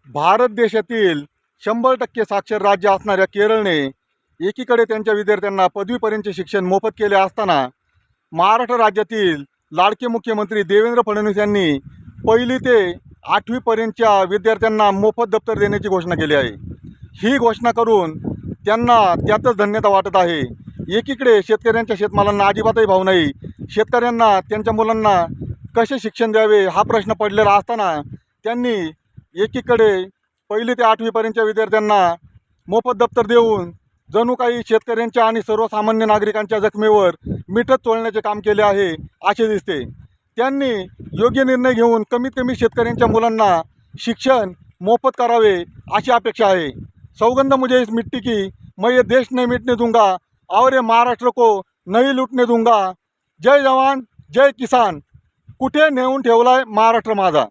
भारत देशातील 100% साक्षर राज्य असणाऱ्या केरळने एकीकडे त्यांच्या विद्यार्थ्यांना पदवीपर्यंतचे शिक्षण मोफत केले असताना महाराष्ट्र राज्यातील लाडके मुख्यमंत्री देवेंद्र फडणवीस यांनी 1ली ते 8वीपर्यंतच्या विद्यार्थ्यांना मोफत दप्तर देण्याची घोषणा केली आहे। ही घोषणा करून त्यांना त्यातच धन्यता वाटत आहे। एकीकडे शेतकऱ्यांच्या शेतमालांना अजिबातही भाव नाही, शेतकऱ्यांना त्यांच्या मुलांना कसे शिक्षण द्यावे हा प्रश्न पडलेला असताना त्यांनी एकीकडे 1ली ते 8वीपर्यंतच्या विद्यार्थ्यांना मोफत दप्तर देऊन जणू काही शेतकऱ्यांच्या आणि सर्वसामान्य नागरिकांच्या जखमेवर मीठच चोळण्याचे काम केले आहे असे दिसते। त्यांनी योग्य निर्णय घेऊन कमीत कमी शेतकऱ्यांच्या मुलांना शिक्षण मोफत करावे अशी अपेक्षा आहे। सौगंध मुझे इस मिट्टी की, मैं ये देश नहीं मिटने दूंगा और ये महाराष्ट्र को नहीं लुटने दूंगा। जय जवान जय किसान। कुठे नेऊन ठेवलाय महाराष्ट्र माझा।